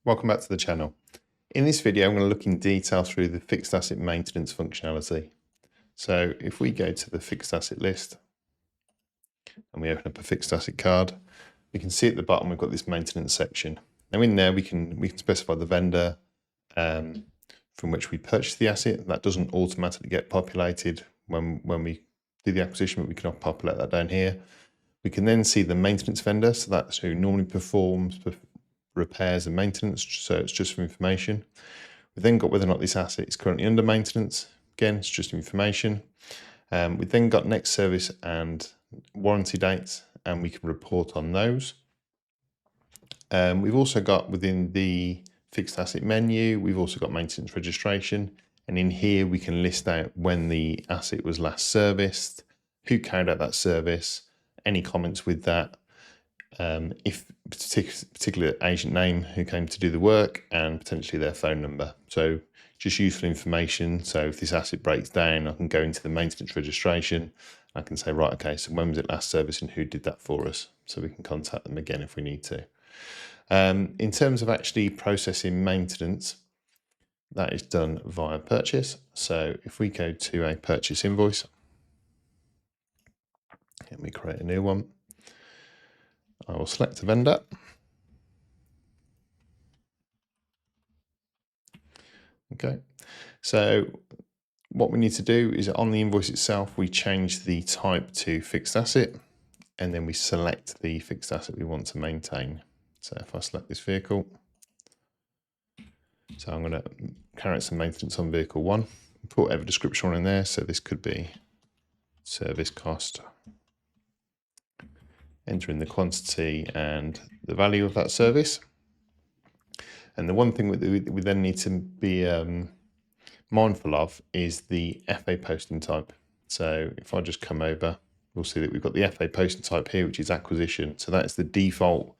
Welcome back to the channel. In this video, I'm going to look in detail through the fixed asset maintenance functionality. So if we go to the fixed asset list and we open up a fixed asset card, we can see at the bottom we've got this maintenance section. Now in there we can specify the vendor from which we purchase the asset. That doesn't automatically get populated when we do the acquisition, but we can populate that down here. We can then see the maintenance vendor, so that's who normally performs repairs and maintenance, so it's just for information. We've then got whether or not this asset is currently under maintenance. Again, it's just information. We've then got next service and warranty dates, and we can report on those. We've also got within the fixed asset menu, we've also got maintenance registration, and in here we can list out when the asset was last serviced, who carried out that service, any comments with that, if particular agent name who came to do the work, and potentially their phone number. So just useful information. So if this asset breaks down, I can go into the maintenance registration. I can say, right, okay, so when was it last serviced and who did that for us? So we can contact them again if we need to. In terms of actually processing maintenance, that is done via purchase. So if we go to a purchase invoice and we create a new one, I will select a vendor. Okay, so what we need to do is on the invoice itself, we change the type to fixed asset, and then we select the fixed asset we want to maintain. So if I select this vehicle, so I'm going to carry out some maintenance on vehicle 1, put whatever description in there. So this could be service cost, enter in the quantity and the value of that service. And the one thing we then need to be mindful of is the FA posting type. So if I just come over, we'll see that we've got the FA posting type here, which is acquisition. So that's the default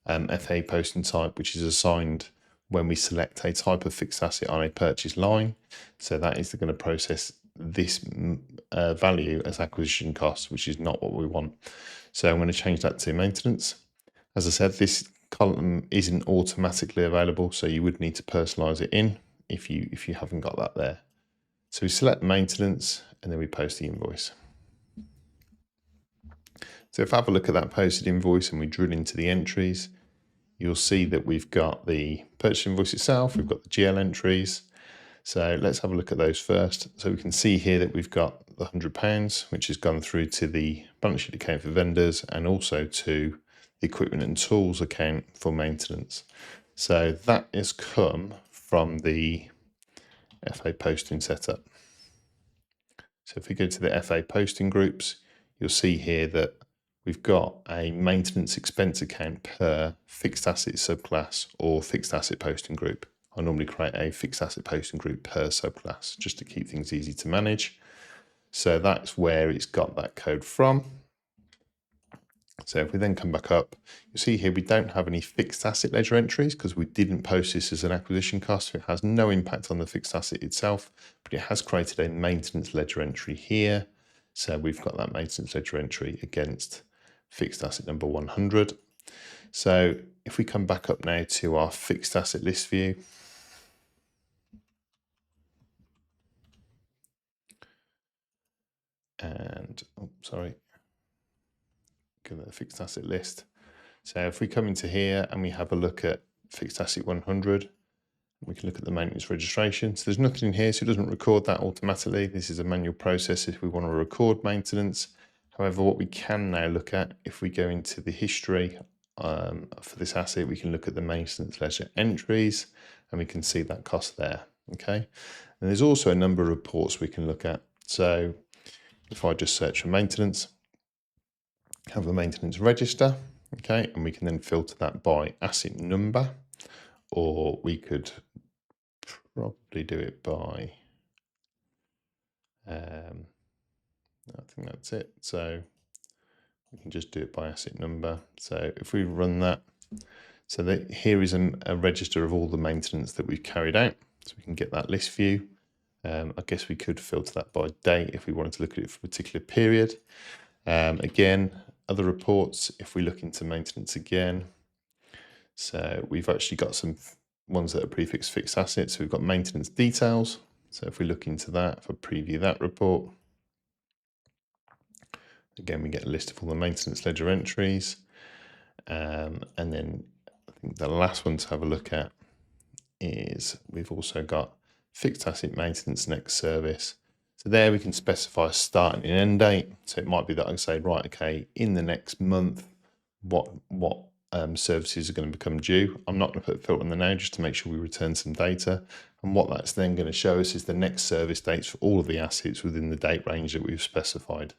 FA posting type, which is assigned when we select a type of fixed asset on a purchase line. So that is going to process this value as acquisition cost, which is not what we want. So I'm going to change that to maintenance. As I said, this column isn't automatically available, so you would need to personalize it in if you haven't got that there. So we select maintenance and then we post the invoice. So if I have a look at that posted invoice and we drill into the entries, you'll see that we've got the purchase invoice itself, we've got the GL entries. So let's have a look at those first. So we can see here that we've got the £100, which has gone through to the balance sheet account for vendors and also to the equipment and tools account for maintenance. So that has come from the FA posting setup. So if we go to the FA posting groups, you'll see here that we've got a maintenance expense account per fixed asset subclass or fixed asset posting group. I normally create a fixed asset posting group per subclass just to keep things easy to manage. So that's where it's got that code from. So if we then come back up, you'll see here we don't have any fixed asset ledger entries because we didn't post this as an acquisition cost. So it has no impact on the fixed asset itself, but it has created a maintenance ledger entry here. So we've got that maintenance ledger entry against fixed asset number 100. So if we come back up now to our fixed asset list view, and give it a fixed asset list. So if we come into here and we have a look at fixed asset 100, we can look at the maintenance registration. So there's nothing in here, so it doesn't record that automatically. This is a manual process if we want to record maintenance. However, what we can now look at, if we go into the history for this asset, we can look at the maintenance ledger entries and we can see that cost there, okay? And there's also a number of reports we can look at. So if I just search for maintenance, have a maintenance register, okay, and we can then filter that by asset number, or we could probably do it by, I think that's it. So we can just do it by asset number. So if we run that, so that here is a register of all the maintenance that we've carried out. So we can get that list view. I guess we could filter that by date if we wanted to look at it for a particular period. Again, other reports, if we look into maintenance again, so we've actually got some ones that are prefixed fixed assets. So we've got maintenance details. So if we look into that, if I preview that report, again, we get a list of all the maintenance ledger entries. And then I think the last one to have a look at is we've also got fixed asset maintenance next service. So there we can specify a start and an end date. So it might be that I say, right, okay, in the next month, what services are going to become due. I'm not going to put a filter on there now just to make sure we return some data. And what that's then going to show us is the next service dates for all of the assets within the date range that we've specified.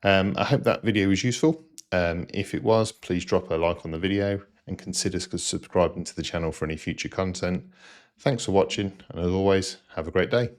I hope that video was useful. If it was, please drop a like on the video and consider subscribing to the channel for any future content. Thanks for watching, and as always, have a great day.